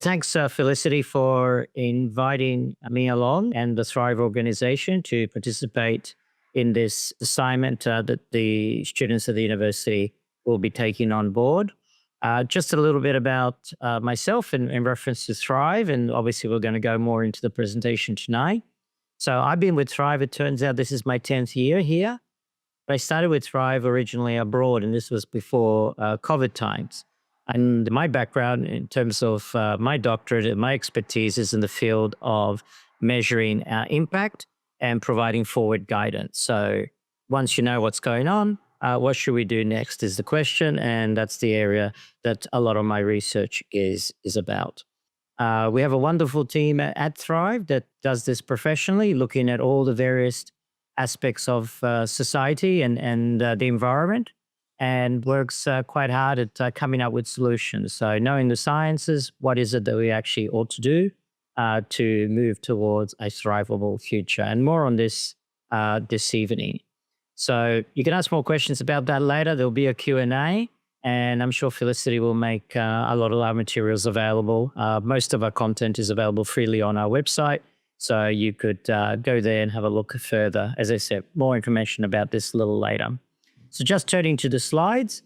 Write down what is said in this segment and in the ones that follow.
Thanks, Felicity, for inviting me along and the Thrive organization to participate in this assignment that the students of the university will be taking on board. Just a little bit about myself in reference to Thrive, and obviously we're going to go more into the presentation tonight. So I've been with Thrive. It turns out this is my 10th year here. But I started with Thrive originally abroad, and this was before COVID times. And my background in terms of my doctorate and my expertise is in the field of measuring impact and providing forward guidance. So once you know what's going on, what should we do next is the question. And that's the area that a lot of my research is about. We have a wonderful team at Thrive that does this professionally, looking at all the various aspects of society and the environment, and works quite hard at coming up with solutions. So knowing the sciences, what is it that we actually ought to do to move towards a thrivable future? And more on this this evening. So you can ask more questions about that later. There'll be a Q&A, and I'm sure Felicity will make a lot of our materials available. Most of our content is available freely on our website, so you could go there and have a look further. As I said, more information about this a little later. So just turning to the slides,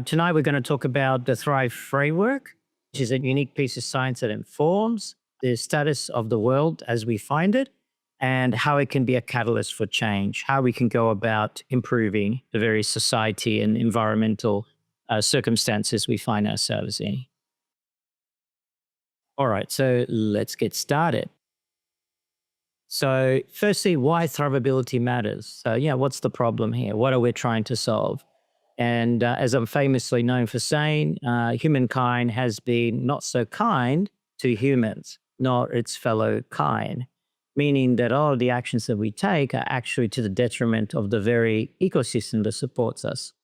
tonight we're going to talk about the Thrive framework, which is a unique piece of science that informs the status of the world as we find it, and how it can be a catalyst for change, how we can go about improving the very society and environmental circumstances we find ourselves in. All right, so let's get started. So firstly, why thrivability matters. So yeah, what's the problem here? What are we trying to solve? And as I'm famously known for saying, humankind has been not so kind to humans, nor its fellow kind, meaning that all of the actions that we take are actually to the detriment of the very ecosystem that supports us.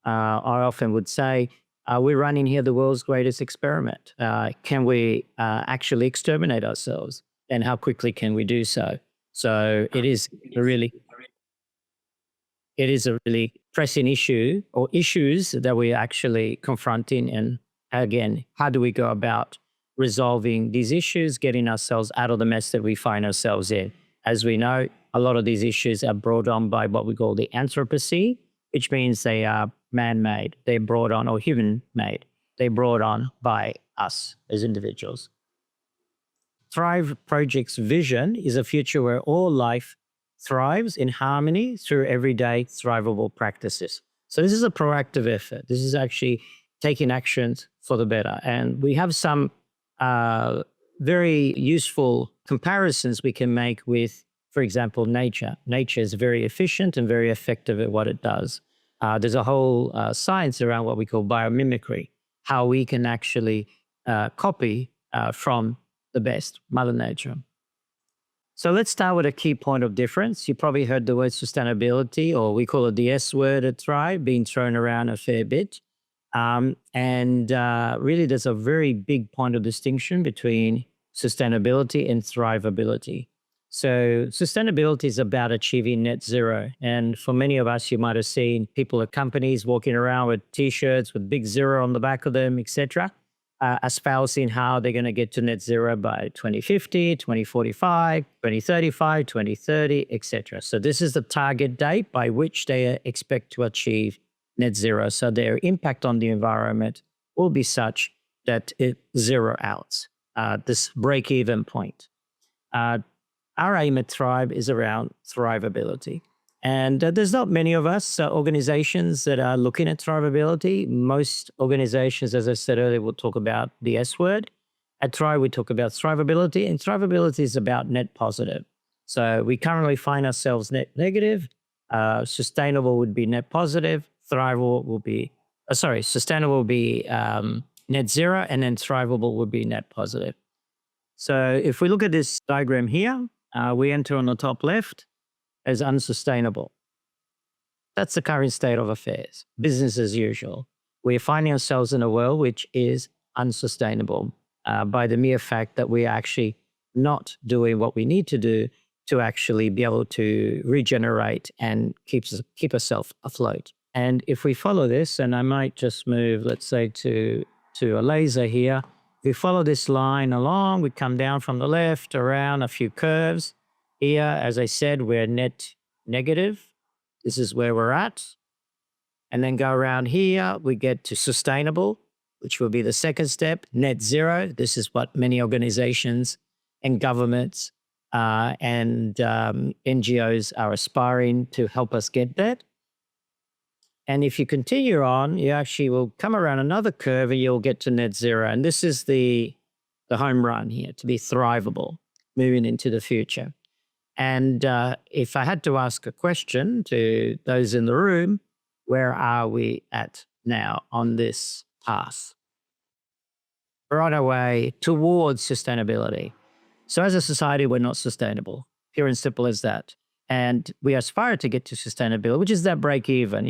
I often would say, we're running here the world's greatest experiment. Can we actually exterminate ourselves? And how quickly can we do so? So it is a really pressing issue, or issues that we're actually confronting. And again, how do we go about resolving these issues, getting ourselves out of the mess that we find ourselves in? As we know, a lot of these issues are brought on by what we call the Anthropocene, which means they are man-made, they're brought on, or human-made. They're brought on by us as individuals. Thrive Project's vision is a future where all life thrives in harmony through everyday thrivable practices. So this is a proactive effort. This is actually taking actions for the better. And we have some very useful comparisons we can make with, for example, nature. Nature is very efficient and very effective at what it does. There's a whole science around what we call biomimicry, how we can actually copy from the best, Mother Nature. So let's start with a key point of difference. You probably heard the word sustainability, or we call it the S word at Thrive, being thrown around a fair bit. Really, there's a very big point of distinction between sustainability and thrivability. So sustainability is about achieving net zero. And for many of us, you might have seen people at companies walking around with T-shirts with big zero on the back of them, etc., espousing how they're going to get to net zero by 2050, 2045, 2035, 2030, etc. So this is the target date by which they expect to achieve net zero. So their impact on the environment will be such that it zero out, this break-even point. Our aim at Thrive is around thrivability. And there's not many of us organizations that are looking at thrivability. Most organizations, as I said earlier, will talk about the S word. At Thrive, we talk about thrivability, and thrivability is about net positive. So we currently find ourselves net negative. Sustainable would be net positive. Sustainable will be net zero, and then thrivable would be net positive. So if we look at this diagram here, we enter on the top left as unsustainable. That's the current state of affairs, business as usual. We're finding ourselves in a world which is unsustainable by the mere fact that we are actually not doing what we need to do to actually be able to regenerate and keep ourselves afloat. And if we follow this, and I might just move, let's say, to a laser here, we follow this line along, we come down from the left around a few curves. Here, as I said, we're net negative. This is where we're at. And then go around here, we get to sustainable, which will be the second step, net zero. This is what many organizations and governments and NGOs are aspiring to help us get that. And if you continue on, you actually will come around another curve and you'll get to net zero. And this is the home run here, to be thrivable, moving into the future. And if I had to ask a question to those in the room, where are we at now on this path? We're on our way towards sustainability. So as a society, we're not sustainable, pure and simple as that. And we aspire to get to sustainability, which is that break even,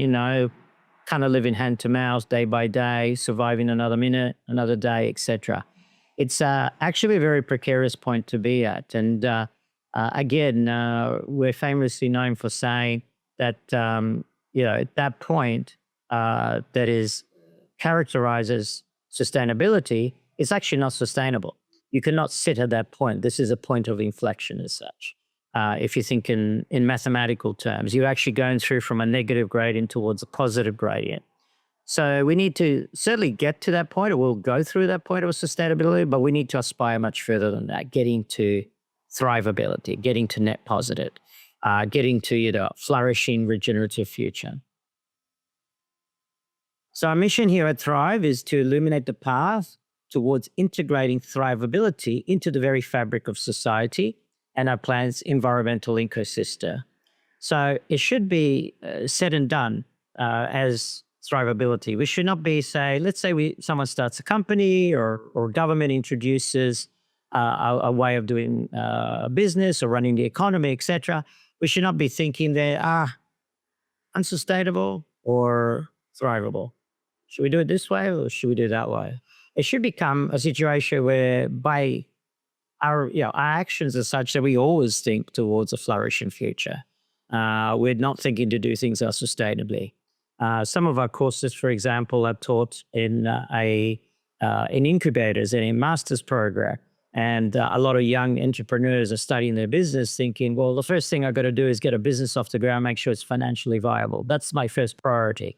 kind of living hand to mouth, day by day, surviving another minute, another day, etc. It's actually a very precarious point to be at. And again, we're famously known for saying that, at that point that is characterizes sustainability, it's actually not sustainable. You cannot sit at that point. This is a point of inflection as such. If you think in mathematical terms, you're actually going through from a negative gradient towards a positive gradient. So we need to certainly get to that point, or we'll go through that point of sustainability, but we need to aspire much further than that, getting to thrivability, getting to net positive, getting to flourishing regenerative future. So our mission here at Thrive is to illuminate the path towards integrating thrivability into the very fabric of society and our planet's environmental ecosystem. So it should be said and done as thrivability. We should not be let's say someone starts a company or government introduces a way of doing business or running the economy, etc. We should not be thinking they are unsustainable or thrivable. Should we do it this way or should we do it that way? It should become a situation where by our actions are such that we always think towards a flourishing future. We're not thinking to do things unsustainably. Some of our courses, for example, are taught in incubators and in master's program. And a lot of young entrepreneurs are studying their business thinking, well, the first thing I've got to do is get a business off the ground, make sure it's financially viable. That's my first priority.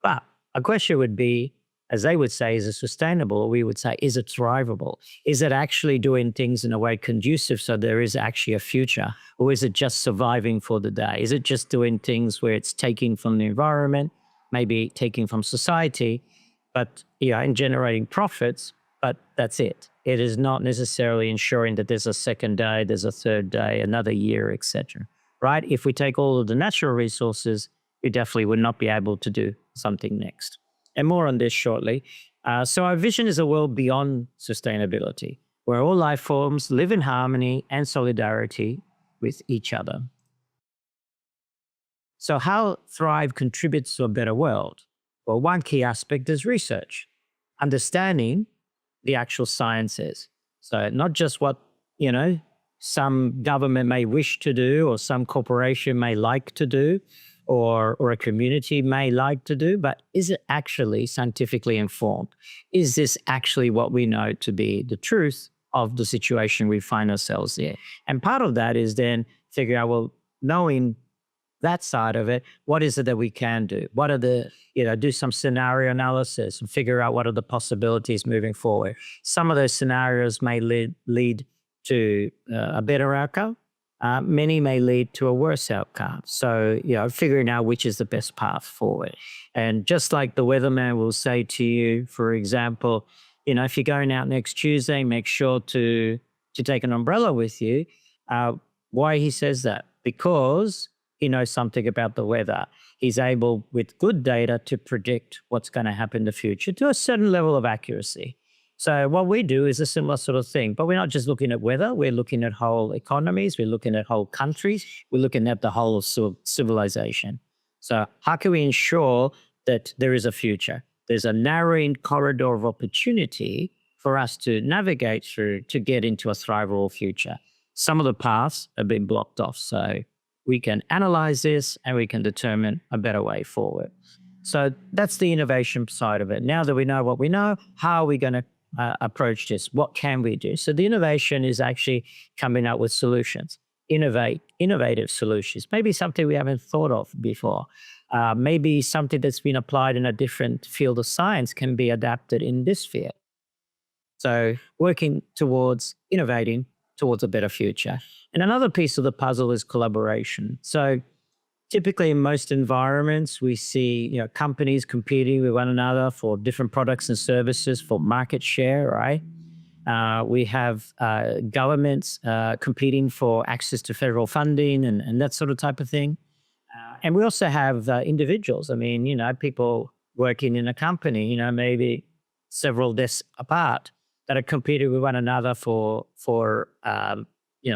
But a question would be, as they would say, is it sustainable? We would say, is it thrivable? Is it actually doing things in a way conducive so there is actually a future? Or is it just surviving for the day? Is it just doing things where it's taking from the environment, maybe taking from society, but and generating profits, but that's it. It is not necessarily ensuring that there's a second day, there's a third day, another year, etc. Right? If we take all of the natural resources, we definitely would not be able to do something next. And more on this shortly. So our vision is a world beyond sustainability, where all life forms live in harmony and solidarity with each other. So how Thrive contributes to a better world? Well, one key aspect is research, understanding the actual sciences. So not just what, some government may wish to do or some corporation may like to do, or a community may like to do, but is it actually scientifically informed? Is this actually what we know to be the truth of the situation we find ourselves in? And part of that is then figure out, well, knowing that side of it, what is it that we can do? What are the, do some scenario analysis and figure out what are the possibilities moving forward. Some of those scenarios may lead to a better outcome. Many may lead to a worse outcome. So, figuring out which is the best path forward. And just like the weatherman will say to you, for example, if you're going out next Tuesday, make sure to take an umbrella with you. Why he says that? Because he knows something about the weather. He's able, with good data, to predict what's going to happen in the future to a certain level of accuracy. So what we do is a similar sort of thing, but we're not just looking at weather. We're looking at whole economies. We're looking at whole countries. We're looking at the whole of civilization. So how can we ensure that there is a future? There's a narrowing corridor of opportunity for us to navigate through to get into a thrivable future. Some of the paths have been blocked off. So we can analyze this and we can determine a better way forward. So that's the innovation side of it. Now that we know what we know, how are we going to approach this? What can we do? So the innovation is actually coming up with solutions, innovative solutions, maybe something we haven't thought of before. Maybe something that's been applied in a different field of science can be adapted in this field. So working towards innovating towards a better future. And another piece of the puzzle is collaboration. So typically in most environments, we see companies competing with one another for different products and services for market share, right? We have governments competing for access to federal funding and that sort of type of thing. And we also have individuals. I mean, people working in a company, maybe several desks apart that are competing with one another for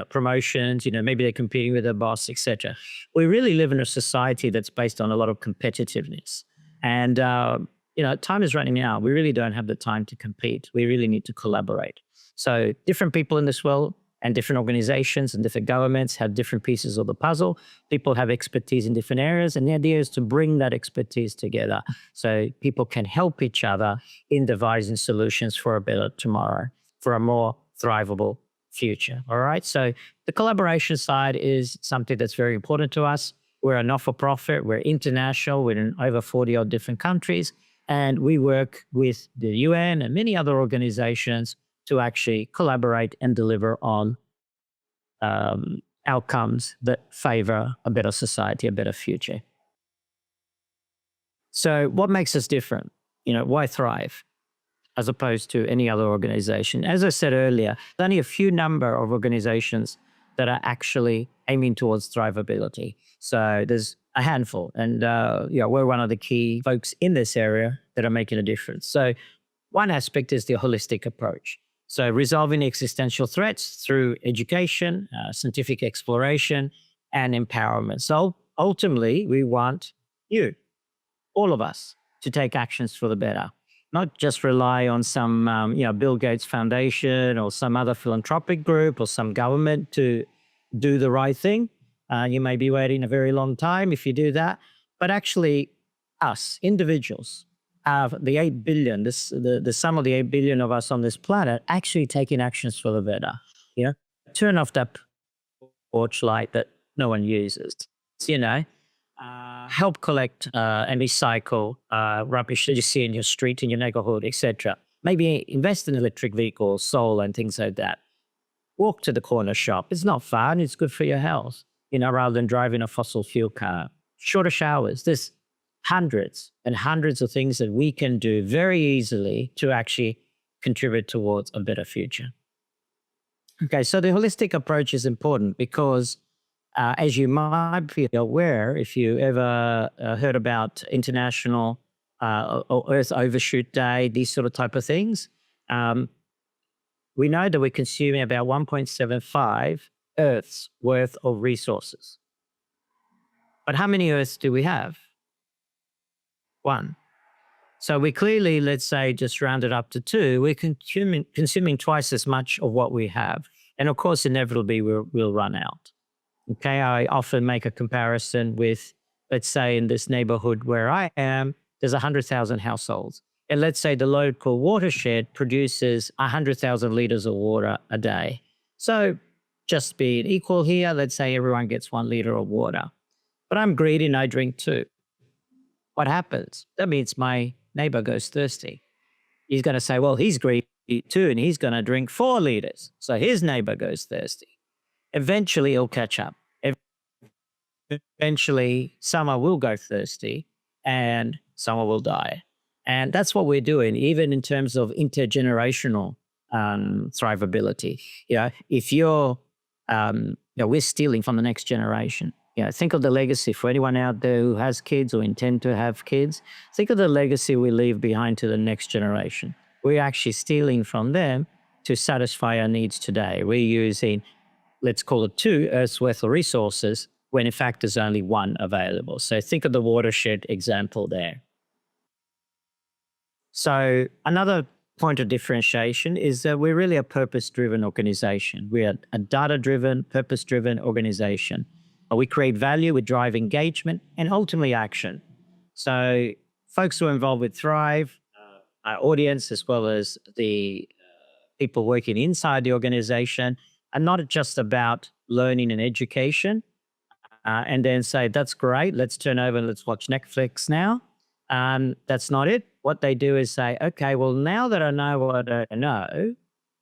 promotions. Maybe they're competing with their boss, etc. We really live in a society that's based on a lot of competitiveness, and time is running out. We really don't have the time to compete. We really need to collaborate. So different people in this world and different organizations and different governments have different pieces of the puzzle. People have expertise in different areas, and the idea is to bring that expertise together so people can help each other in devising solutions for a better tomorrow, for a more thrivable future. All right. So the collaboration side is something that's very important to us. We're a not-for-profit. We're international. We're in over 40 odd different countries. And we work with the UN and many other organizations to actually collaborate and deliver on outcomes that favor a better society, a better future. So what makes us different? Why Thrive as opposed to any other organization? As I said earlier, there's only a few number of organizations that are actually aiming towards thrivability. So there's a handful, and we're one of the key folks in this area that are making a difference. So one aspect is the holistic approach. So resolving existential threats through education, scientific exploration, and empowerment. So ultimately, we want you, all of us, to take actions for the better, not just rely on some Bill Gates Foundation or some other philanthropic group or some government to do the right thing. You may be waiting a very long time if you do that, but actually us, individuals, the 8 billion, the sum of the 8 billion of us on this planet actually taking actions for the better. Turn off that porch light that no one uses, help collect and recycle rubbish that you see in your street, in your neighborhood, etc. Maybe invest in electric vehicles, solar and things like that. Walk to the corner shop. It's not fun. It's good for your health, rather than driving a fossil fuel car. Shorter showers. There's hundreds and hundreds of things that we can do very easily to actually contribute towards a better future. Okay, so the holistic approach is important because as you might be aware, if you ever heard about International or Earth Overshoot Day, these sort of type of things, we know that we're consuming about 1.75 Earth's worth of resources. But how many Earths do we have? One. So we clearly, let's say, just round it up to 2, we're consuming twice as much of what we have. And of course, inevitably, we'll run out. Okay, I often make a comparison with, let's say, in this neighborhood where I am, there's 100,000 households. And let's say the local watershed produces 100,000 liters of water a day. So just being equal here, let's say everyone gets 1 liter of water. But I'm greedy and I drink 2. What happens? That means my neighbor goes thirsty. He's going to say, well, he's greedy too, and he's going to drink 4 liters. So his neighbor goes thirsty. Eventually, he'll catch up. Eventually, someone will go thirsty and someone will die. And that's what we're doing, even in terms of intergenerational thrivability. If we're stealing from the next generation. Think of the legacy for anyone out there who has kids or intend to have kids. Think of the legacy we leave behind to the next generation. We're actually stealing from them to satisfy our needs today. We're using, let's call it 2 Earth's worth of resources, when in fact there's only 1 available. So think of the watershed example there. So another point of differentiation is that we're really a purpose-driven organization. We're a data-driven, purpose-driven organization. We create value, we drive engagement, and ultimately action. So folks who are involved with Thrive, audience as well as the people working inside the organization, and not just about learning and education, and then say, that's great, let's turn over and let's watch Netflix now. That's not it. What they do is say, okay, well, now that I know what I know,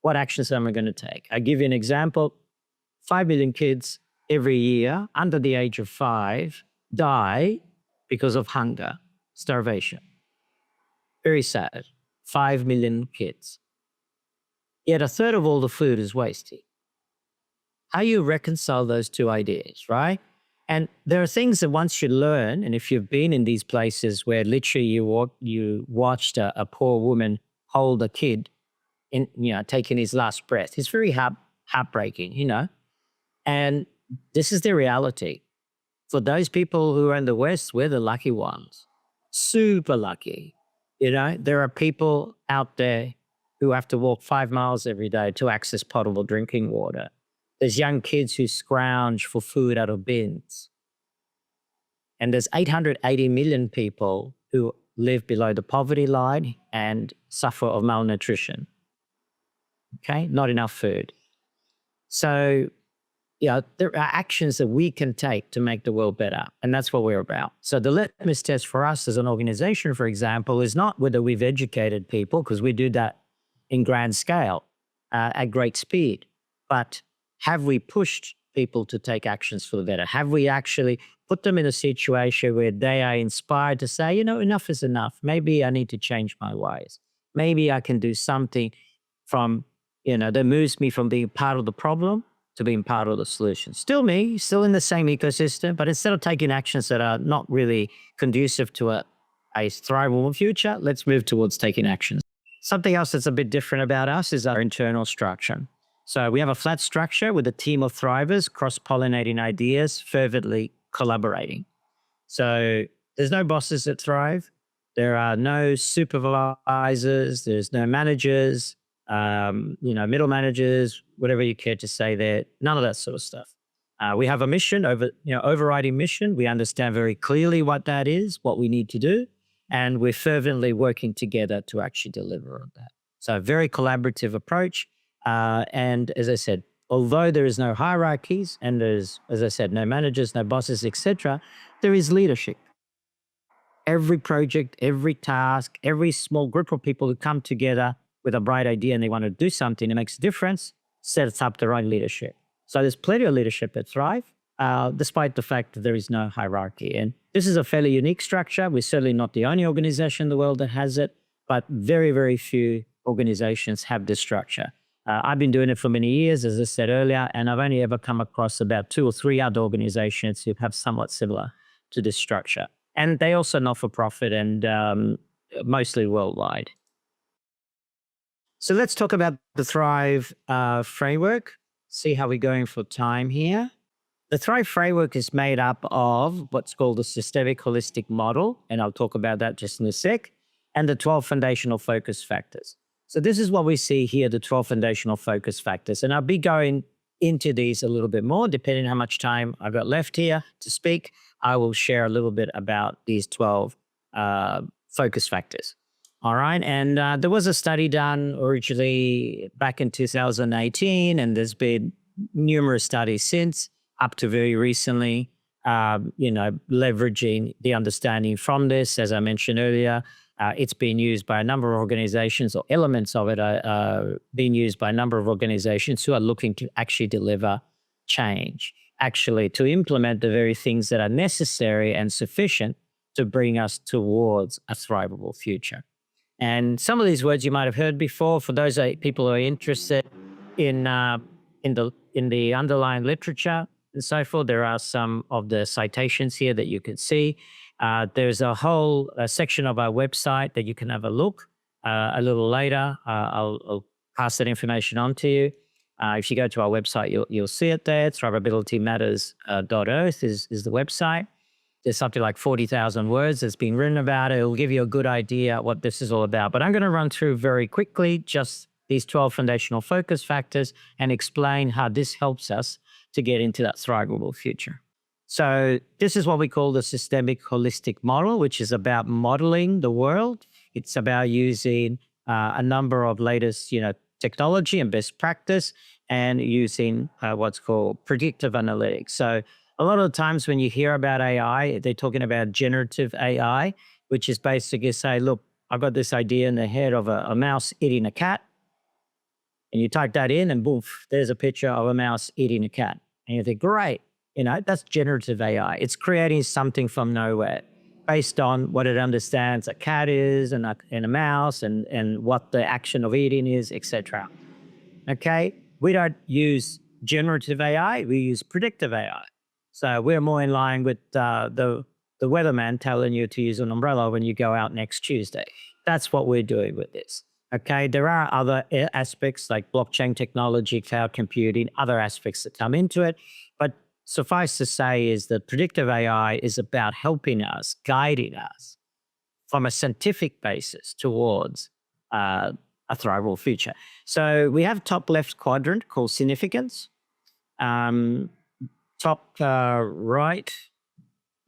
what actions am I going to take? I give you an example. 5 million kids every year under the age of 5 die because of hunger, starvation. Very sad. 5 million kids. Yet a third of all the food is wasted. How you reconcile those two ideas, right? And there are things that once you learn, and if you've been in these places where literally you watched a poor woman hold a kid taking his last breath, it's very heartbreaking. And this is the reality. For those people who are in the West, we're the lucky ones, super lucky. There are people out there who have to walk 5 miles every day to access potable drinking water. There's young kids who scrounge for food out of bins. And there's 880 million people who live below the poverty line and suffer of malnutrition. Okay, not enough food. So, there are actions that we can take to make the world better. And that's what we're about. So the litmus test for us as an organization, for example, is not whether we've educated people, because we do that in grand scale at great speed, but have we pushed people to take actions for the better? Have we actually put them in a situation where they are inspired to say, enough is enough. Maybe I need to change my ways. Maybe I can do something that moves me from being part of the problem to being part of the solution. Still me, still in the same ecosystem, but instead of taking actions that are not really conducive to a thrivable future, let's move towards taking actions. Something else that's a bit different about us is our internal structure. So we have a flat structure with a team of thrivers cross-pollinating ideas, fervently collaborating. So there's no bosses at Thrive. There are no supervisors. There's no managers, middle managers, whatever you care to say there. None of that sort of stuff. We have a mission, overriding mission. We understand very clearly what that is, what we need to do, and we're fervently working together to actually deliver on that. So a very collaborative approach. And as I said, although there is no hierarchies and there's, as I said, no managers, no bosses, etc., there is leadership. Every project, every task, every small group of people who come together with a bright idea and they want to do something that makes a difference, sets up the right leadership. So there's plenty of leadership at Thrive, despite the fact that there is no hierarchy. And this is a fairly unique structure. We're certainly not the only organization in the world that has it, but very, very few organizations have this structure. I've been doing it for many years, as I said earlier, and I've only ever come across about 2 or 3 other organizations who have somewhat similar to this structure. And they also not-for-profit and mostly worldwide. So let's talk about the Thrive framework, see how we're going for time here. The Thrive framework is made up of what's called the systemic holistic model, and I'll talk about that just in a sec, and the 12 foundational focus factors. So this is what we see here, the 12 foundational focus factors. And I'll be going into these a little bit more, depending on how much time I've got left here to speak. I will share a little bit about these 12 focus factors. All right. And there was a study done originally back in 2018, and there's been numerous studies since, up to very recently, leveraging the understanding from this. As I mentioned earlier, it's been used by a number of organizations, or elements of it are being used by a number of organizations who are looking to actually deliver change, actually to implement the very things that are necessary and sufficient to bring us towards a thrivable future. And some of these words you might have heard before. For those people who are interested in the underlying literature and so forth, there are some of the citations here that you can see. There's a whole section of our website that you can have a look a little later. I'll pass that information on to you. If you go to our website, you'll see it there. Thrivabilitymatters.earth is the website. There's something like 40,000 words that's been written about it. It'll give you a good idea what this is all about. But I'm going to run through very quickly just these 12 foundational focus factors and explain how this helps us to get into that thrivable future. So this is what we call the systemic holistic model, which is about modeling the world It's about using a number of latest, technology and best practice, and using what's called predictive analytics. So a lot of the times when you hear about AI, they're talking about generative AI, which is basically say, look, I've got this idea in the head of a mouse eating a cat. And you type that in and boof, there's a picture of a mouse eating a cat. And you think, great, that's generative AI. It's creating something from nowhere based on what it understands a cat is and a mouse and what the action of eating is, etc. Okay, we don't use generative AI, we use predictive AI. So we're more in line with the weatherman telling you to use an umbrella when you go out next Tuesday. That's what we're doing with this. Okay, there are other aspects like blockchain technology, cloud computing, other aspects that come into it. But suffice to say is that predictive AI is about helping us, guiding us from a scientific basis towards a thrivable future. So we have top left quadrant called significance. Top right,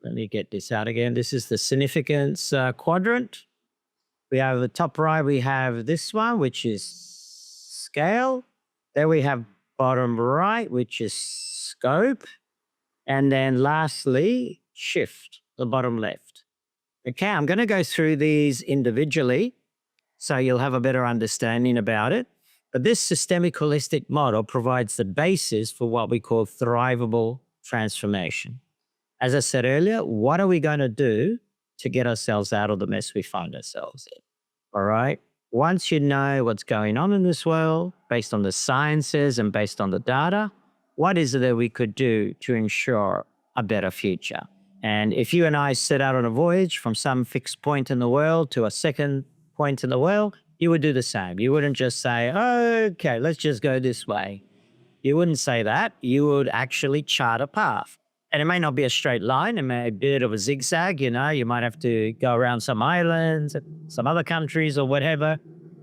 let me get this out again. This is the significance quadrant. We have the top right, we have this one, which is scale. Then we have bottom right, which is scope. And then lastly, shift, the bottom left. Okay, I'm going to go through these individually so you'll have a better understanding about it. But this systemic holistic model provides the basis for what we call thrivable transformation. As I said earlier, what are we going to do to get ourselves out of the mess we find ourselves in? All right. Once you know what's going on in this world, based on the sciences and based on the data, what is it that we could do to ensure a better future? And if you and I set out on a voyage from some fixed point in the world to a second point in the world, you would do the same. You wouldn't just say, okay, let's just go this way. You wouldn't say that. You would actually chart a path. And it may not be a straight line. It may be a bit of a zigzag, you might have to go around some islands, some other countries or whatever,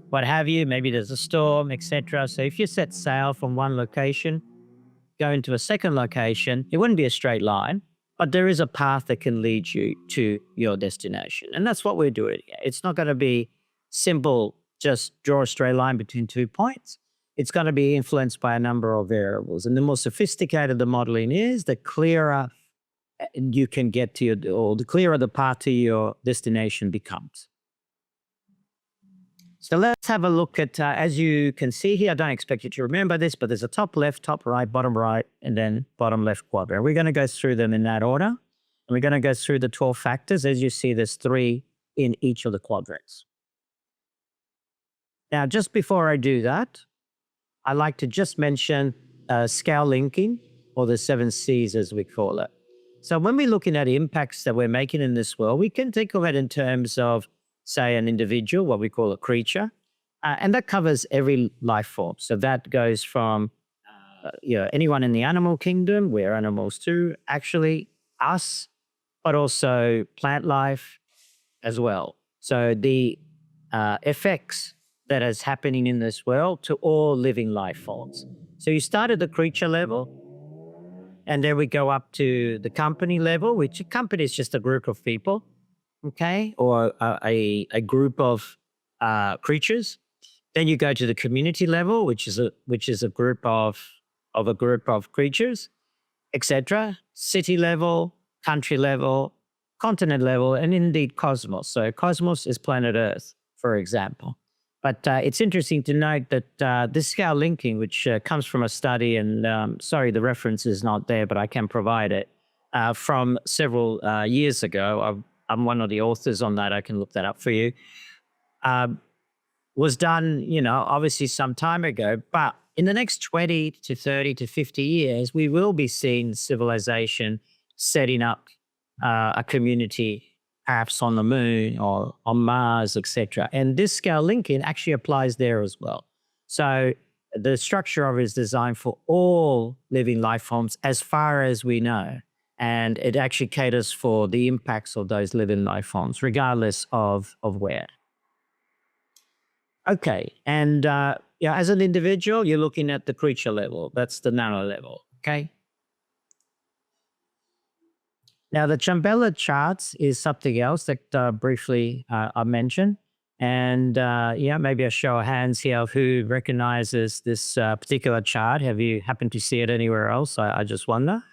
what have you. Maybe there's a storm, etc. So if you set sail from one location, go into a second location, it wouldn't be a straight line, but there is a path that can lead you to your destination. And that's what we're doing here. It's not going to be simple, just draw a straight line between 2 points. It's going to be influenced by a number of variables. And the more sophisticated the modeling is, the clearer you can get to or the clearer the path to your destination becomes. So let's have a look at, as you can see here, I don't expect you to remember this, but there's a top left, top right, and then bottom left quadrant. We're going to go through them in that order. And we're going to go through the 12 factors. As you see, there's 3 in each of the quadrants. Now, just before I do that, I like to just mention scale linking, or the 7 C's as we call it. So when we're looking at impacts that we're making in this world, we can think of it in terms of, say, an individual, what we call a creature, and that covers every life form. So that goes from anyone in the animal kingdom, we're animals too, actually us, but also plant life as well. So the effects that is happening in this world to all living life forms. So you start at the creature level, and then we go up to the company level, which a company is just a group of people, okay, or a group of creatures. Then you go to the community level, which is a group of a group of creatures, etc. City level, country level, continent level, and indeed cosmos. So cosmos is planet Earth, for example. But it's interesting to note that this scale linking, which comes from a study, and sorry, the reference is not there, but I can provide it, from several years ago. I'm one of the authors on that. I can look that up for you. Was done, obviously some time ago, but in the next 20 to 30 to 50 years, we will be seeing civilization setting up a community, perhaps on the moon or on Mars, etc. And this scale linking actually applies there as well. So the structure of it is designed for all living life forms as far as we know. And it actually caters for the impacts of those living life forms, regardless of where. Okay, and as an individual, you're looking at the creature level. That's the nano level, okay? Now, the Chambella charts is something else that briefly I mentioned. And yeah, maybe a show of hands here of who recognizes this particular chart. Have you happened to see it anywhere else? I just wonder.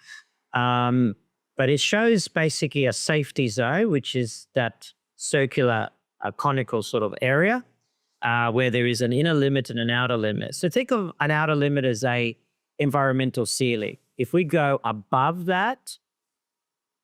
Um, but it shows basically a safety zone, which is that circular conical sort of area where there is an inner limit and an outer limit. So think of an outer limit as a environmental ceiling. If we go above that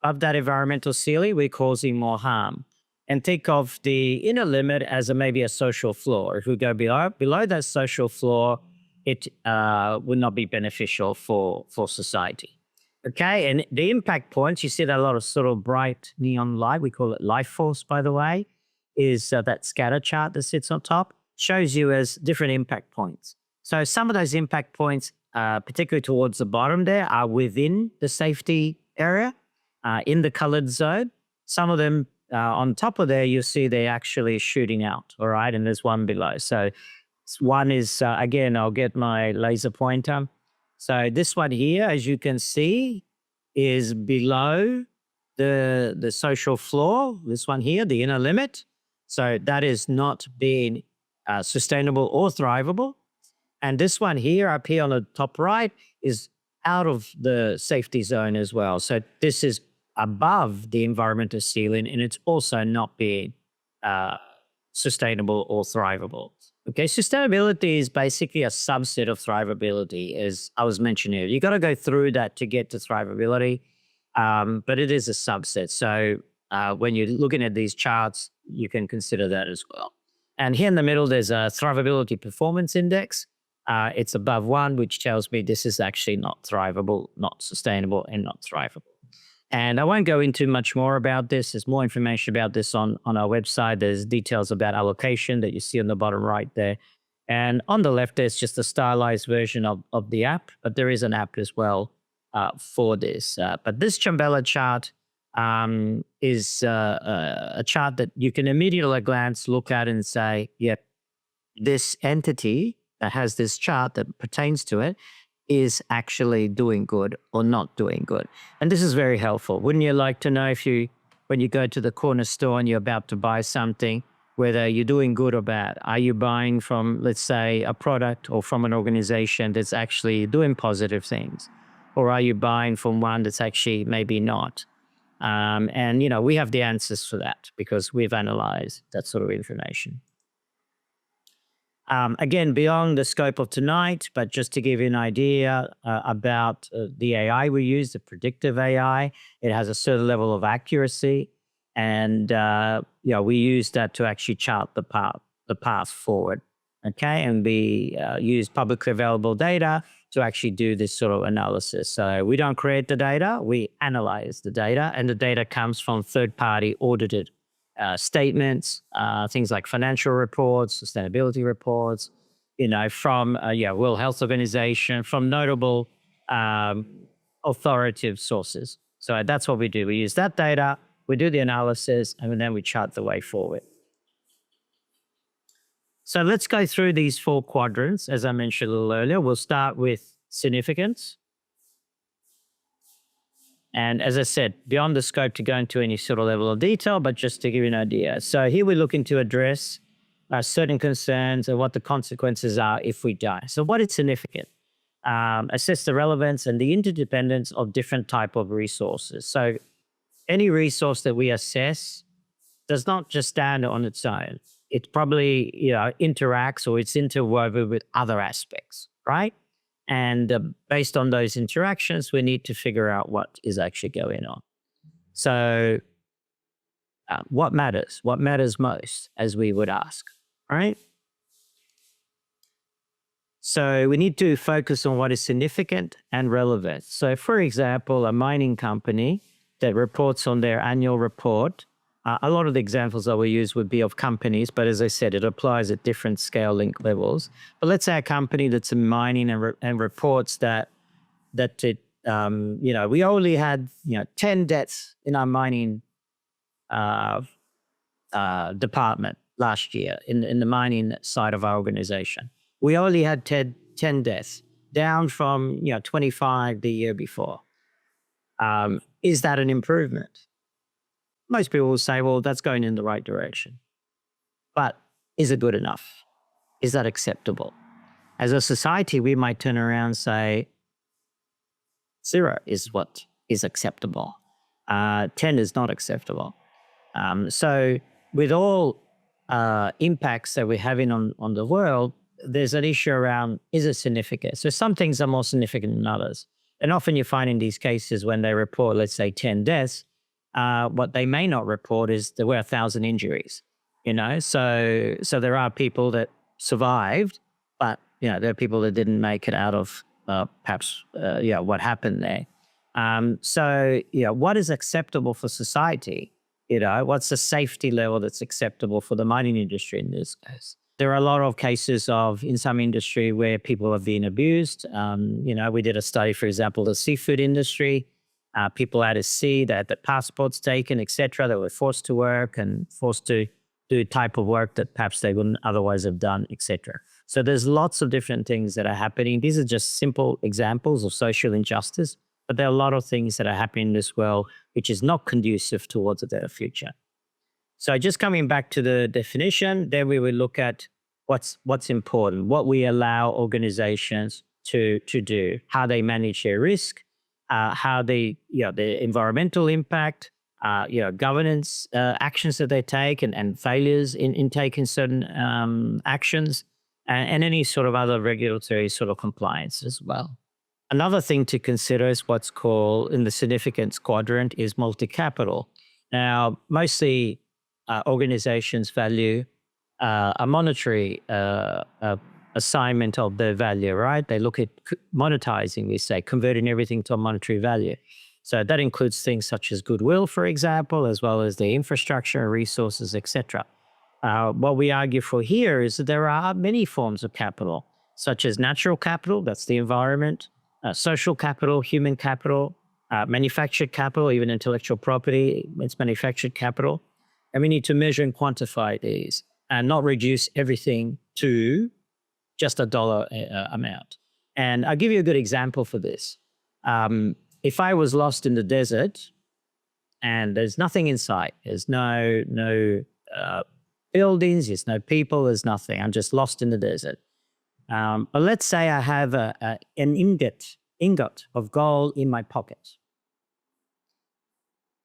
environmental ceiling, we're causing more harm. And think of the inner limit as maybe a social floor. If we go below that social floor, it would not be beneficial for society. Okay, and the impact points, you see that a lot of sort of bright neon light, we call it life force, by the way, is that scatter chart that sits on top, shows you as different impact points. So some of those impact points, particularly towards the bottom there, are within the safety area, in the colored zone. Some of them on top of there, you'll see they're actually shooting out, all right? And there's one below. So one is, again, I'll get my laser pointer. So this one here, as you can see, is below the social floor. This one here, the inner limit. So that is not being sustainable or thrivable. And this one here, up here on the top right, is out of the safety zone as well. So this is above the environmental ceiling, and it's also not being sustainable or thrivable. Okay, sustainability is basically a subset of thrivability, as I was mentioning. You got to go through that to get to thrivability, but it is a subset. So when you're looking at these charts, you can consider that as well. And here in the middle, there's a Thrivability Performance Index. It's above 1, which tells me this is actually not thrivable, not sustainable, and not thrivable. And I won't go into much more about this. There's more information about this on our website. There's details about allocation that you see on the bottom right there. And on the left, there's just a stylized version of the app, but there is an app as well for this. But this Chumbella chart is a chart that you can immediately at a glance look at and say, yep, this entity that has this chart that pertains to it is actually doing good or not doing good. And this is very helpful. Wouldn't you like to know if when you go to the corner store and you're about to buy something, whether you're doing good or bad? Are you buying from, let's say, a product or from an organization that's actually doing positive things? Or are you buying from one that's actually maybe not? And, we have the answers for that because we've analyzed that sort of information. Again, beyond the scope of tonight, but just to give you an idea about the AI we use, the predictive AI, it has a certain level of accuracy. And, we use that to actually chart the path forward. Okay. And we use publicly available data to actually do this sort of analysis. So we don't create the data, we analyze the data, and the data comes from third-party audited statements, things like financial reports, sustainability reports, from World Health Organization, from notable authoritative sources. So that's what we do. We use that data, we do the analysis, and then we chart the way forward. So let's go through these 4 quadrants. As I mentioned a little earlier, we'll start with significance. And as I said, beyond the scope to go into any sort of level of detail, but just to give you an idea. So here we're looking to address certain concerns and what the consequences are if we die. So what is significant? Assess the relevance and the interdependence of different type of resources. So any resource that we assess does not just stand on its own. It probably interacts or it's interwoven with other aspects, right? And based on those interactions, we need to figure out what is actually going on. So what matters? What matters most, as we would ask, right? So we need to focus on what is significant and relevant. So for example, a mining company that reports on their annual report, a lot of the examples that we use would be of companies, but as I said, it applies at different scale link levels. But let's say a company that's in mining and reports that it, we only had 10 deaths in our mining department last year in the mining side of our organization. We only had 10 deaths, down from 25 the year before. Is that an improvement? Most people will say, well, that's going in the right direction. But Is it good enough? Is that acceptable? As a society, we might turn around and say, 0 is what is acceptable. 10 is not acceptable. So with all impacts that we're having on the world, there's an issue around, is it significant? So some things are more significant than others. And often you find in these cases when they report, let's say 10 deaths, what they may not report is there were 1,000 injuries, So there are people that survived, but, there are people that didn't make it out of perhaps, what happened there. So, what is acceptable for society? What's the safety level that's acceptable for the mining industry in this case? There are a lot of cases in some industry where people have been abused. We did a study, for example, the seafood industry, people out at sea that had their passports taken, etc. That were forced to work and forced to do a type of work that perhaps they wouldn't otherwise have done, etc. So there's lots of different things that are happening. These are just simple examples of social injustice, but there are a lot of things that are happening in this world which is not conducive towards a better future. So just coming back to the definition, then we will look at what's important, what we allow organizations to do, how they manage their risk, how they, the environmental impact, governance actions that they take and failures in taking certain actions, and any sort of other regulatory sort of compliance as well. Another thing to consider is what's called in the significance quadrant is multi-capital. Now, mostly organizations value a monetary assignment of their value, right? They look at monetizing, we say, converting everything to a monetary value. So that includes things such as goodwill, for example, as well as the infrastructure, resources, etc. What we argue for here is that there are many forms of capital, such as natural capital, that's the environment, social capital, human capital, manufactured capital, even intellectual property, it's manufactured capital. And we need to measure and quantify these and not reduce everything to just a dollar amount. And I'll give you a good example for this. If I was lost in the desert and there's nothing in sight, there's no buildings, there's no people, there's nothing. I'm just lost in the desert. But let's say I have an ingot of gold in my pocket.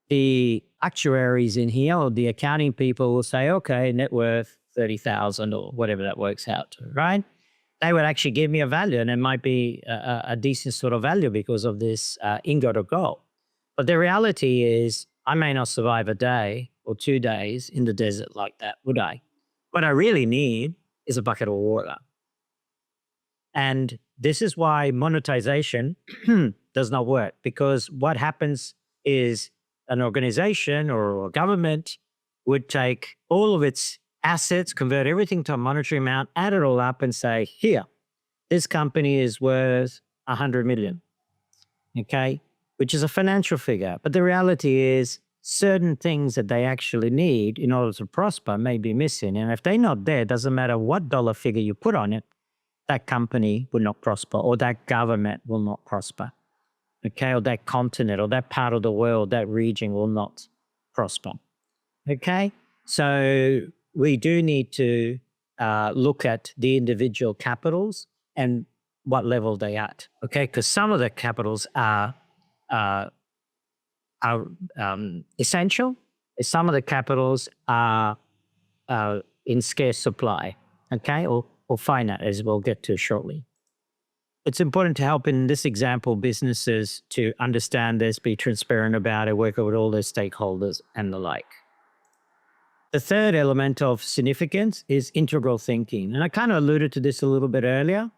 The actuaries in here or the accounting people will say, okay, net worth 30,000 or whatever that works out to, right? They would actually give me a value, and it might be a decent sort of value because of this ingot of gold. But the reality is I may not survive a day or 2 days in the desert like that, would I? What I really need is a bucket of water. And this is why monetization does not work, because what happens is an organization or a government would take all of its assets, convert everything to a monetary amount, add it all up and say, here, this company is worth 100 million, okay? Which is a financial figure. But the reality is certain things that they actually need in order to prosper may be missing. And if they're not there, it doesn't matter what dollar figure you put on it, that company will not prosper, or that government will not prosper, okay? Or that continent or that part of the world, that region will not prosper, okay? So we do need to look at the individual capitals and what level they're at, okay? Because some of the capitals are essential. Some of the capitals are in scarce supply, okay? Or finite, as we'll get to shortly. It's important to help in this example businesses to understand this, be transparent about it, work with all their stakeholders and the like. The third element of significance is integral thinking. And I kind of alluded to this a little bit earlier,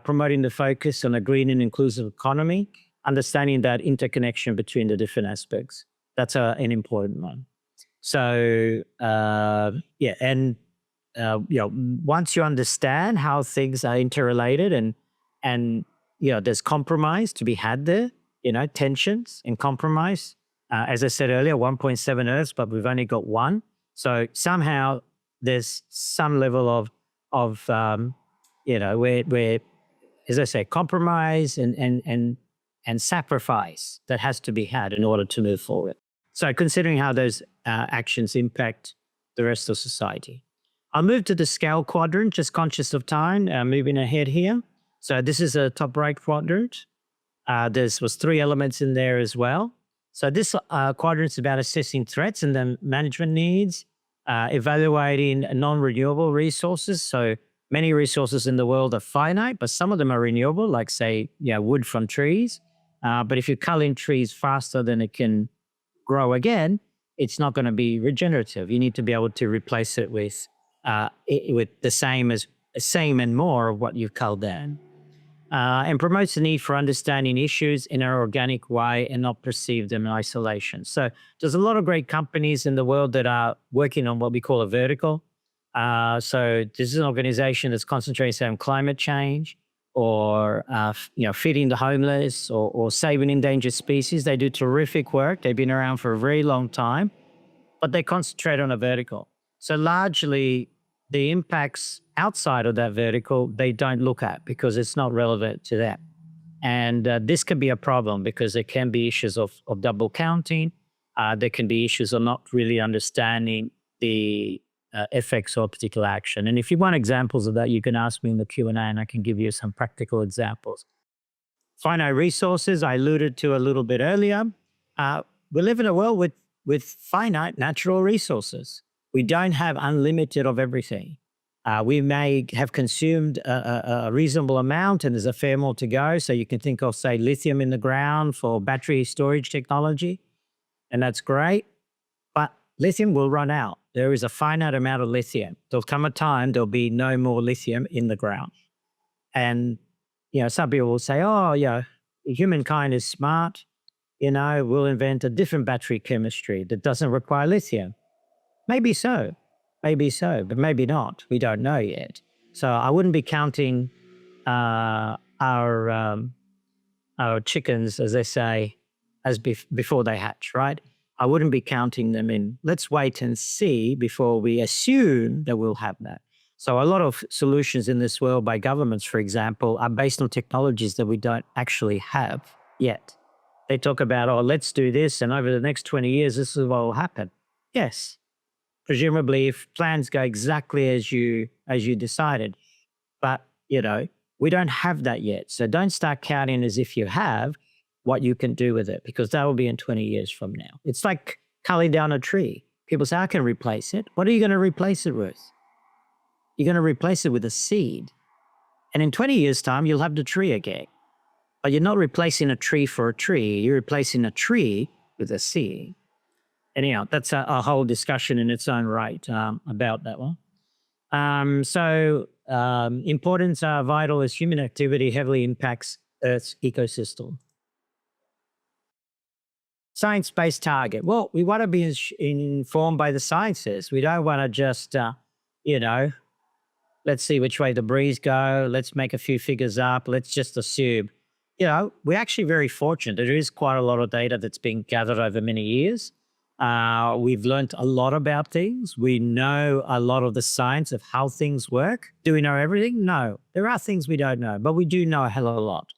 promoting the focus on a green and inclusive economy, understanding that interconnection between the different aspects. That's an important one. So, once you understand how things are interrelated and there's compromise to be had there, tensions and compromise. As I said earlier, 1.7 Earths, but we've only got one. So somehow there's some level of where, as I say, compromise and sacrifice that has to be had in order to move forward. So considering how those actions impact the rest of society. I'll move to the scale quadrant, just conscious of time, moving ahead here. So this is a top right quadrant. There's was 3 elements in there as well. So this quadrant is about assessing threats and then management needs, evaluating non-renewable resources. So many resources in the world are finite, but some of them are renewable, like say, wood from trees. But if you're culling trees faster than it can grow again, it's not going to be regenerative. You need to be able to replace it with the same and more of what you've culled down. And promotes the need for understanding issues in an organic way and not perceive them in isolation. So there's a lot of great companies in the world that are working on what we call a vertical. So this is an organization that's concentrating on climate change or feeding the homeless or saving endangered species. They do terrific work. They've been around for a very long time, but they concentrate on a vertical. So largely the impacts outside of that vertical, they don't look at because it's not relevant to them. And this can be a problem because there can be issues of double counting. There can be issues of not really understanding the effects of a particular action. And if you want examples of that, you can ask me in the Q&A and I can give you some practical examples. Finite resources, I alluded to a little bit earlier. We live in a world with finite natural resources. We don't have unlimited of everything. We may have consumed a reasonable amount and there's a fair more to go. So you can think of, say, lithium in the ground for battery storage technology, and that's great. But lithium will run out. There is a finite amount of lithium. There'll come a time there'll be no more lithium in the ground. And, some people will say, oh, humankind is smart. We'll invent a different battery chemistry that doesn't require lithium. Maybe so, but maybe not. We don't know yet. So I wouldn't be counting our chickens, as they say, as before they hatch, right? I wouldn't be counting them in. Let's wait and see before we assume that we'll have that. So a lot of solutions in this world by governments, for example, are based on technologies that we don't actually have yet. They talk about, oh, let's do this, and over the next 20 years, this is what will happen. Yes. Presumably, if plans go exactly as you decided, but we don't have that yet. So don't start counting as if you have what you can do with it, because that will be in 20 years from now. It's like culling down a tree. People say, I can replace it. What are you going to replace it with? You're going to replace it with a seed, and in 20 years' time, you'll have the tree again. But you're not replacing a tree for a tree. You're replacing a tree with a seed. Anyhow, that's a whole discussion in its own right about that one. Importance are vital as human activity heavily impacts Earth's ecosystem. Science-based target. Well, we want to be informed by the sciences. We don't want to just, let's see which way the breeze go. Let's make a few figures up. Let's just assume. We're actually very fortunate. There is quite a lot of data that's been gathered over many years. We've learned a lot about things. We know a lot of the science of how things work. Do we know everything? No. There are things we don't know, but we do know a hell of a lot.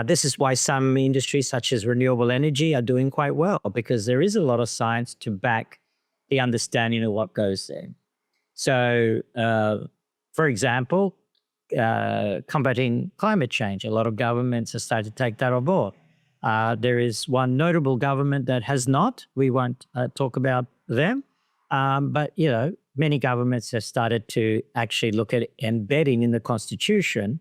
This is why some industries such as renewable energy are doing quite well, because there is a lot of science to back the understanding of what goes there. So, for example, combating climate change, a lot of governments have started to take that on board. There is one notable government that has not. We won't talk about them. But, many governments have started to actually look at embedding in the Constitution,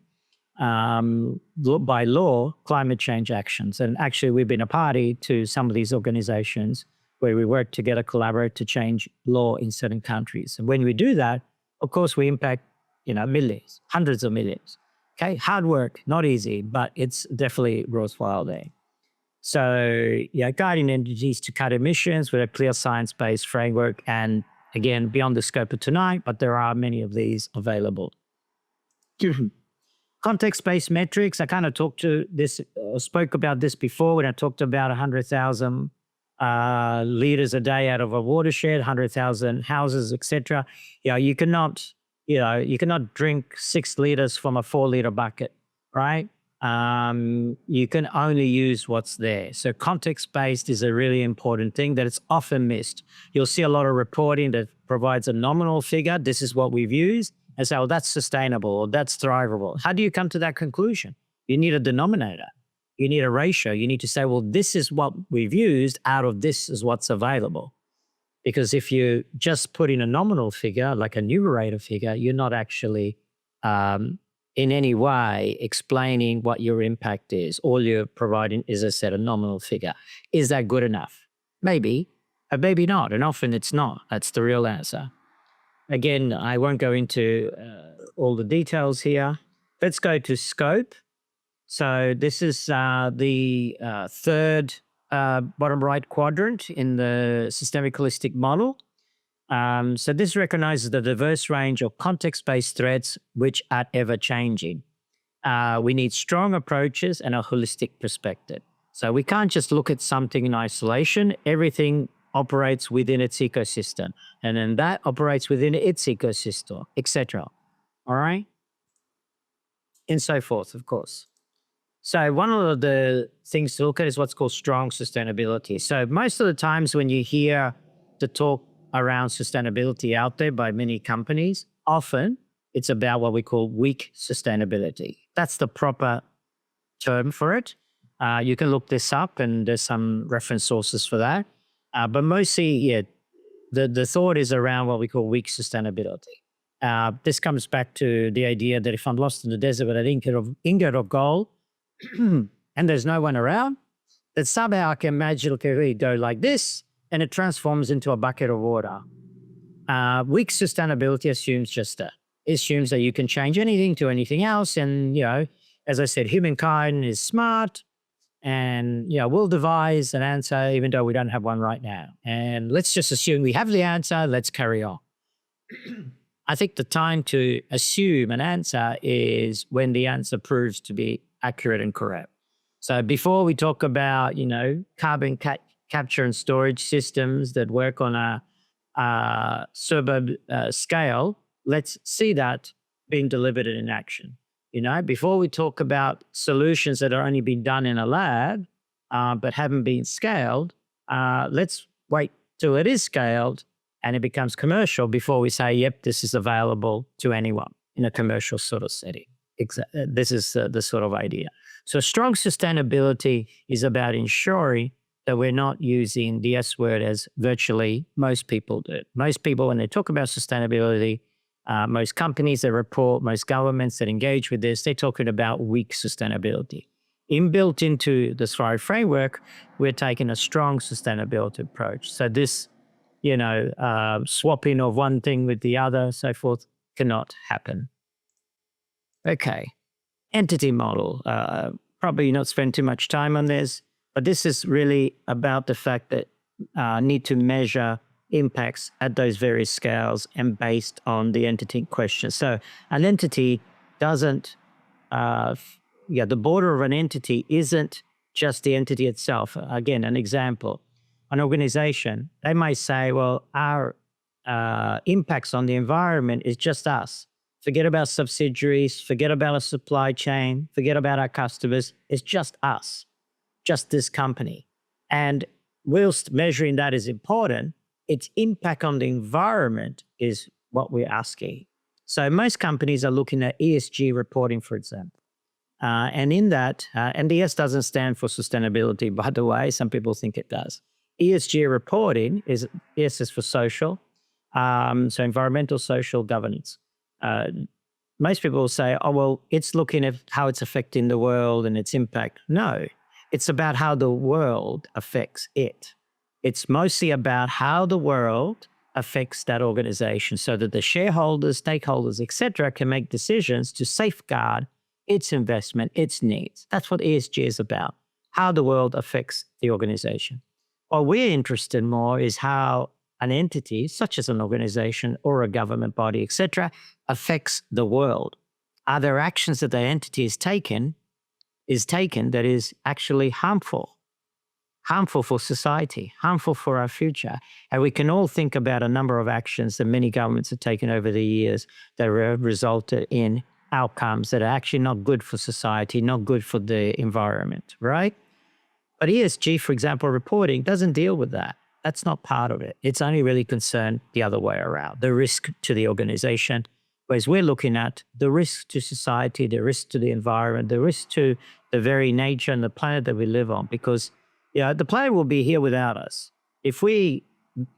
by law, climate change actions. And actually, we've been a party to some of these organizations where we work together, collaborate to change law in certain countries. And when we do that, of course, we impact, millions, hundreds of millions. Okay, hard work, not easy, but it's definitely worthwhile there. So, guiding entities to cut emissions with a clear science-based framework, and again, beyond the scope of tonight, but there are many of these available. Context-based metrics, I kind of spoke about this before when I talked about 100,000 liters a day out of a watershed, 100,000 houses, etc. You cannot drink 6 liters from a 4-liter bucket, right? You can only use what's there. So context-based is a really important thing that it's often missed. You'll see a lot of reporting that provides a nominal figure. This is what we've used, and say, oh, that's sustainable or that's thrivable. How do you come to that conclusion? You need a denominator. You need a ratio. You need to say, well, this is what we've used out of this is what's available. Because if you just put in a nominal figure, like a numerator figure, you're not actually in any way explaining what your impact is. All you're providing is, as I said, a nominal figure. Is that good enough? Maybe, but maybe not. And often it's not. That's the real answer. Again, I won't go into all the details here. Let's go to scope. So this is the third bottom right quadrant in the systemic holistic model. So this recognizes the diverse range of context-based threats which are ever changing. We need strong approaches and a holistic perspective. So we can't just look at something in isolation. Everything operates within its ecosystem, and then that operates within its ecosystem, etc. All right? And so forth, of course. So one of the things to look at is what's called strong sustainability. So most of the times when you hear the talk around sustainability out there by many companies, often it's about what we call weak sustainability. That's the proper term for it. You can look this up and there's some reference sources for that. But mostly, yeah, the thought is around what we call weak sustainability. This comes back to the idea that if I'm lost in the desert with an ingot of gold and there's no one around, that somehow I can magically go like this and it transforms into a bucket of water. Weak sustainability assumes just that. It assumes that you can change anything to anything else. And, you know, as I said, humankind is smart and, you know, we'll devise an answer even though we don't have one right now. And let's just assume we have the answer. Let's carry on. I think the time to assume an answer is when the answer proves to be accurate and correct. So before we talk about, you know, carbon capture and storage systems that work on a suburb scale, let's see that being delivered in action. You know, before we talk about solutions that are only been done in a lab but haven't been scaled, let's wait till it is scaled and it becomes commercial before we say, yep, this is available to anyone in a commercial sort of setting. This is the sort of idea. So strong sustainability is about ensuring that we're not using the S word as virtually most people do. Most people, when they talk about sustainability, most companies that report, most governments that engage with this, they're talking about weak sustainability. Inbuilt into the Thrive framework, we're taking a strong sustainability approach. So this, you know, swapping of one thing with the other, so forth, cannot happen. Okay, entity model. Probably not spend too much time on this, but this is really about the fact that need to measure impacts at those various scales and based on the entity question. So an entity doesn't, the border of an entity isn't just the entity itself. Again, an example, an organization, they might say, well, our impacts on the environment is just us. Forget about subsidiaries, forget about a supply chain, forget about our customers. It's just us, just this company. And whilst measuring that is important, its impact on the environment is what we're asking. So most companies are looking at ESG reporting, for example. And in that, and the S doesn't stand for sustainability, by the way. Some people think it does. ESG reporting is, S is for social, so environmental, social, governance. Most people will say, oh, well, it's looking at how it's affecting the world and its impact. No, it's about how the world affects it. It's mostly about how the world affects that organization so that the shareholders, stakeholders, etc., can make decisions to safeguard its investment, its needs. That's what ESG is about, how the world affects the organization. What we're interested more is how an entity, such as an organization or a government body, etc., affects the world. Are there actions that the entity is taken that is actually harmful for society, harmful for our future? And we can all think about a number of actions that many governments have taken over the years that have resulted in outcomes that are actually not good for society, not good for the environment, right? But ESG, for example, reporting doesn't deal with that. That's not part of it. It's only really concerned the other way around, the risk to the organization. Whereas we're looking at the risk to society, the risk to the environment, the risk to the very nature and the planet that we live on. Because the planet will be here without us. If we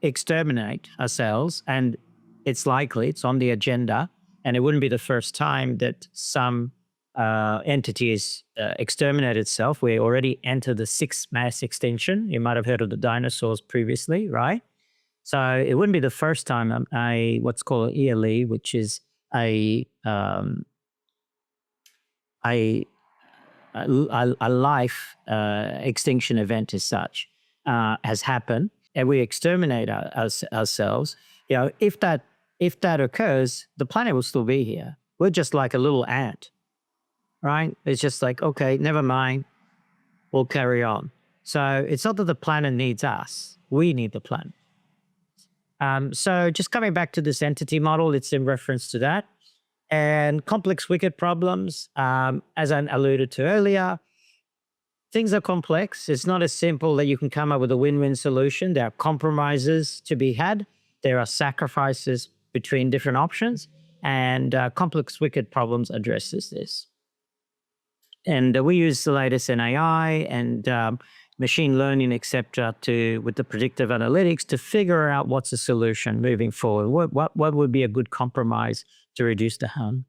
exterminate ourselves, and it's likely, it's on the agenda, and it wouldn't be the first time that some entity is exterminate itself. We already entered the sixth mass extinction. You might have heard of the dinosaurs previously, right? So it wouldn't be the first time what's called an ELE, which is a life extinction event as such, has happened, and we exterminate ourselves. If that occurs, the planet will still be here. We're just like a little ant, right? It's just like, okay, never mind, we'll carry on. So it's not that the planet needs us, we need the planet. So just coming back to this entity model, it's in reference to that. And complex wicked problems, as I alluded to earlier, things are complex. It's not as simple that you can come up with a win-win solution. There are compromises to be had. There are sacrifices between different options, and complex wicked problems addresses this. And we use the latest in AI and machine learning, etc., with the predictive analytics to figure out what's the solution moving forward. What would be a good compromise to reduce the harm?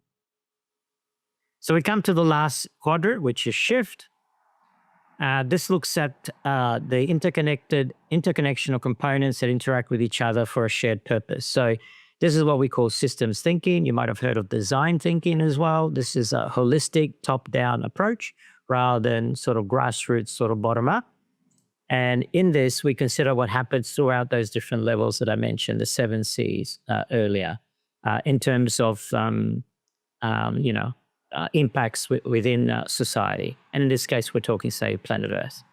So we come to the last quadrant, which is shift. This looks at the interconnection of components that interact with each other for a shared purpose. So this is what we call systems thinking. You might have heard of design thinking as well. This is a holistic top-down approach rather than sort of grassroots, sort of bottom-up. And in this, we consider what happens throughout those different levels that I mentioned, the 7 Cs earlier, in terms of, impacts within society. And in this case, we're talking, say, planet Earth.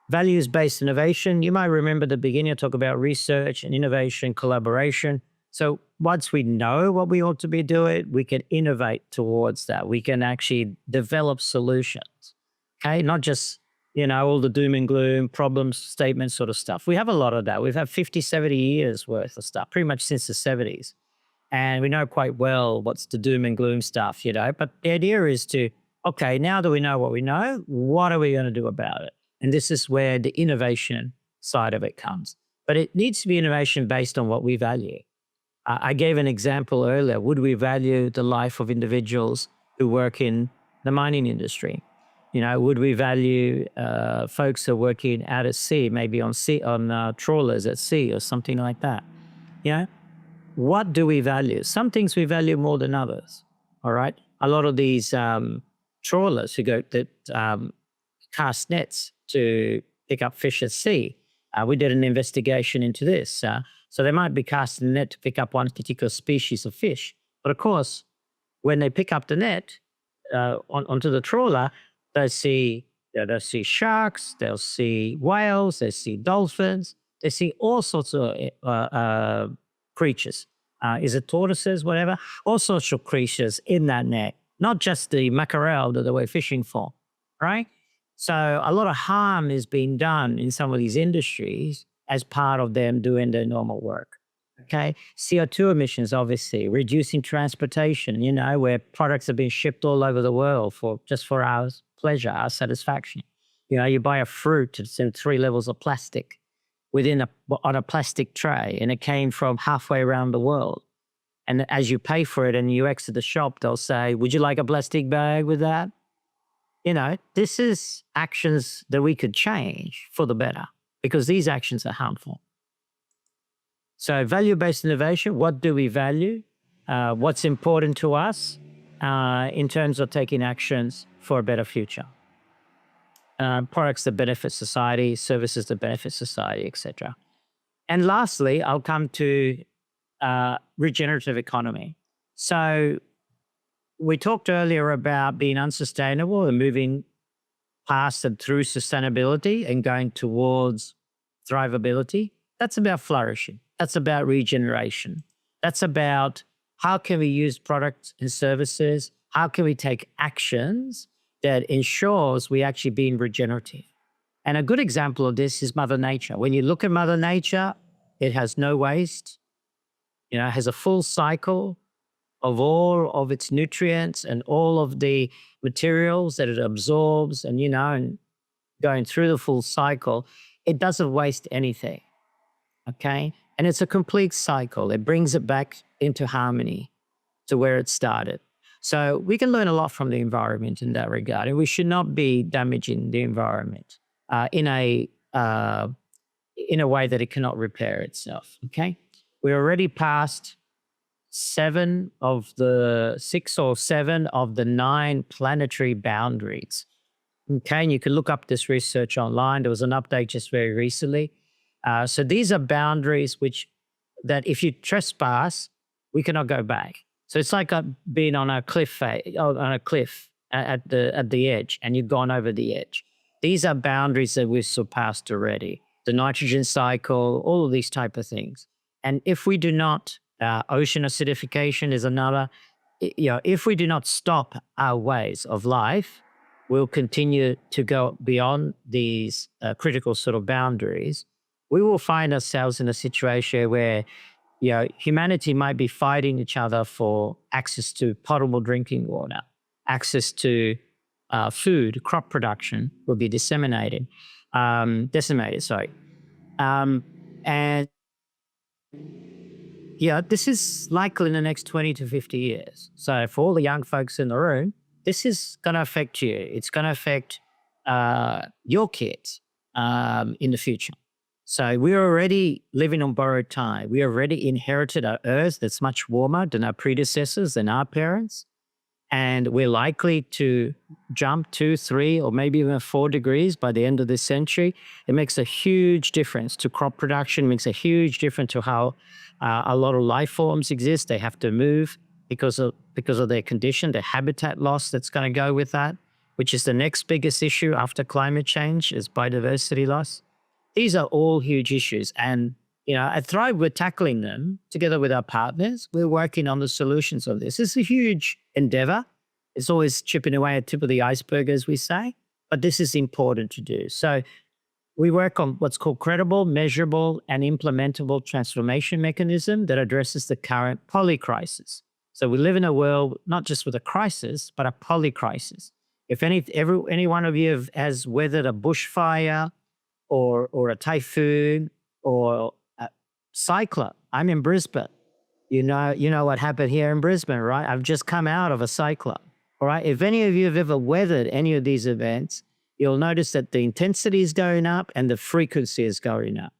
Values-based innovation. You might remember at the beginning, I talk about research and innovation, collaboration. So once we know what we ought to be doing, we can innovate towards that. We can actually develop solutions, okay? Not just, all the doom and gloom, problem statements sort of stuff. We have a lot of that. We've had 50, 70 years worth of stuff, pretty much since the 70s. And we know quite well what's the doom and gloom stuff, But the idea is okay, now that we know what we know, what are we going to do about it? And this is where the innovation side of it comes. But it needs to be innovation based on what we value. I gave an example earlier. Would we value the life of individuals who work in the mining industry? Would we value folks who are working out at sea, maybe on trawlers at sea or something like that? What do we value? Some things we value more than others, all right? A lot of these trawlers that cast nets to pick up fish at sea. We did an investigation into this. So they might be casting a net to pick up one particular species of fish. But of course, when they pick up the net onto the trawler, they'll see sharks, they'll see whales, they'll see dolphins, they see all sorts of creatures. Is it tortoises, whatever? All sorts of creatures in that net, not just the mackerel that they were fishing for, right? So a lot of harm is being done in some of these industries as part of them doing their normal work, okay? CO2 emissions, obviously, reducing transportation, where products are being shipped all over the world just for our pleasure, our satisfaction. You buy a fruit, it's in 3 levels of plastic on a plastic tray, and it came from halfway around the world. And as you pay for it and you exit the shop, they'll say, would you like a plastic bag with that? This is actions that we could change for the better because these actions are harmful. So value-based innovation, what do we value? What's important to us in terms of taking actions for a better future? Products that benefit society, services that benefit society, etc. And lastly, I'll come to regenerative economy. So we talked earlier about being unsustainable and moving past and through sustainability and going towards thrivability. That's about flourishing. That's about regeneration. That's about how can we use products and services? How can we take actions that ensures we actually being regenerative? And a good example of this is Mother Nature. When you look at Mother Nature, it has no waste, it has a full cycle of all of its nutrients and all of the materials that it absorbs and going through the full cycle, it doesn't waste anything. Okay. And it's a complete cycle. It brings it back into harmony to where it started. So we can learn a lot from the environment in that regard. And we should not be damaging the environment in a way that it cannot repair itself. Okay. We're already past 6 or 7 of the 9 planetary boundaries. Okay, and you can look up this research online. There was an update just very recently. So these are boundaries that if you trespass, we cannot go back. So it's like being on a cliff at the edge, and you've gone over the edge. These are boundaries that we've surpassed already. The nitrogen cycle, all of these type of things. And if we do not, ocean acidification is another. If we do not stop our ways of life, we'll continue to go beyond these critical sort of boundaries. We will find ourselves in a situation where humanity might be fighting each other for access to potable drinking water, access to food, crop production will be decimated. And this is likely in the next 20 to 50 years. So for all the young folks in the room, this is going to affect you. It's going to affect your kids in the future. So we're already living on borrowed time. We already inherited an earth that's much warmer than our predecessors and our parents. And we're likely to jump 2, 3, or maybe even 4 degrees by the end of this century. It makes a huge difference to crop production, makes a huge difference to how a lot of life forms exist. They have to move because of their condition, their habitat loss that's going to go with that, which is the next biggest issue after climate change is biodiversity loss. These are all huge issues. And, at Thrive, we're tackling them together with our partners. We're working on the solutions of this. It's a huge endeavor. It's always chipping away at the tip of the iceberg, as we say, but this is important to do. So we work on what's called credible, measurable, and implementable transformation mechanism that addresses the current polycrisis. So we live in a world not just with a crisis, but a polycrisis. If any one of you has weathered a bushfire or a typhoon or a cyclone, I'm in Brisbane. You know what happened here in Brisbane, right? I've just come out of a cyclone. All right. If any of you have ever weathered any of these events, you'll notice that the intensity is going up and the frequency is going up.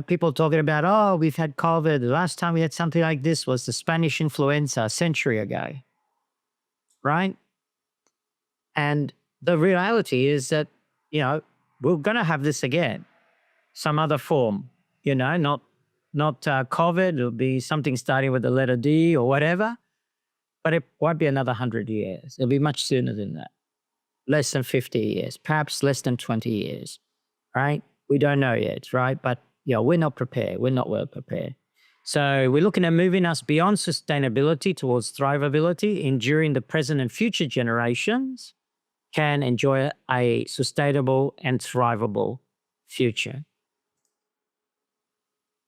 People talking about, oh, we've had COVID. The last time we had something like this was the Spanish influenza a century ago, right? And the reality is that, we're going to have this again, some other form, not COVID. It'll be something starting with the letter D or whatever, but it won't be another 100 years. It'll be much sooner than that. Less than 50 years, perhaps less than 20 years, right? We don't know yet, right? But we're not prepared. We're not well prepared. So we're looking at moving us beyond sustainability towards thrivability, ensuring the present and future generations can enjoy a sustainable and thrivable future.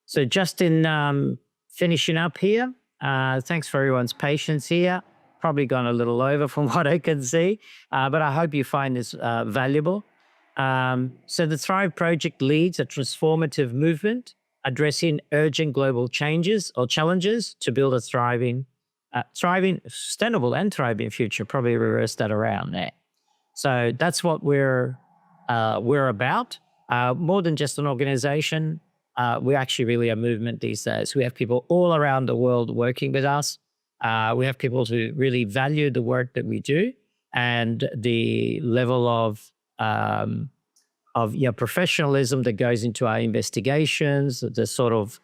So just in finishing up here, thanks for everyone's patience here. Probably gone a little over from what I can see, but I hope you find this valuable. So the Thrive Project leads a transformative movement addressing urgent global changes or challenges to build a thriving, sustainable and thriving future. Probably reverse that around there. So that's what we're about. More than just an organization, we're actually really a movement these days. We have people all around the world working with us. We have people who really value the work that we do and the level of professionalism that goes into our investigations, the sort of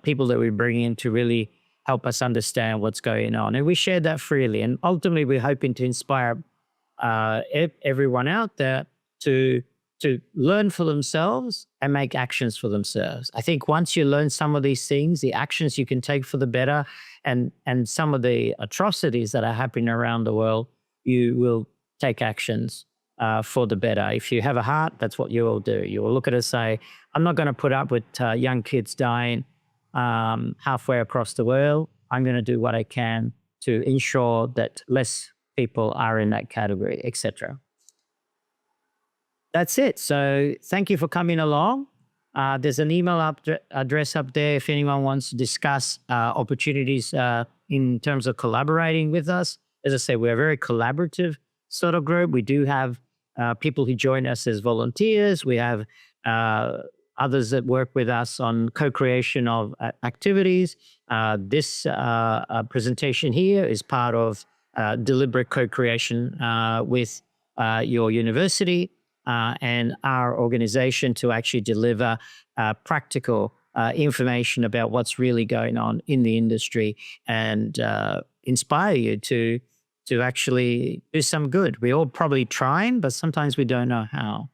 people that we bring in to really help us understand what's going on. And we share that freely. And ultimately, we're hoping to inspire everyone out there to learn for themselves and make actions for themselves. I think once you learn some of these things, the actions you can take for the better, and some of the atrocities that are happening around the world, you will take actions for the better. If you have a heart, that's what you will do. You will look at it and say, I'm not going to put up with young kids dying halfway across the world. I'm going to do what I can to ensure that less people are in that category, etc. That's it. So thank you for coming along. There's an email address up there if anyone wants to discuss opportunities in terms of collaborating with us. As I say, we're a very collaborative sort of group. We do have people who join us as volunteers. We have others that work with us on co-creation of activities. This presentation here is part of deliberate co-creation with your university and our organization to actually deliver practical information about what's really going on in the industry and inspire you to actually do some good. We're all probably trying, but sometimes we don't know how.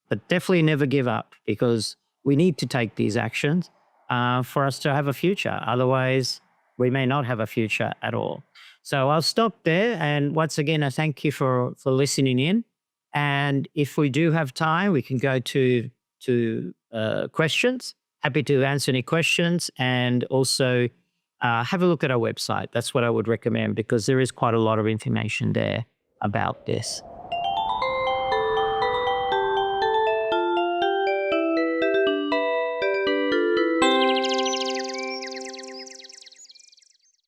But definitely never give up, because we need to take these actions for us to have a future. Otherwise, we may not have a future at all. So I'll stop there. And once again, I thank you for listening in. And if we do have time, we can go to questions. Happy to answer any questions, and also have a look at our website. That's what I would recommend, because there is quite a lot of information there about this.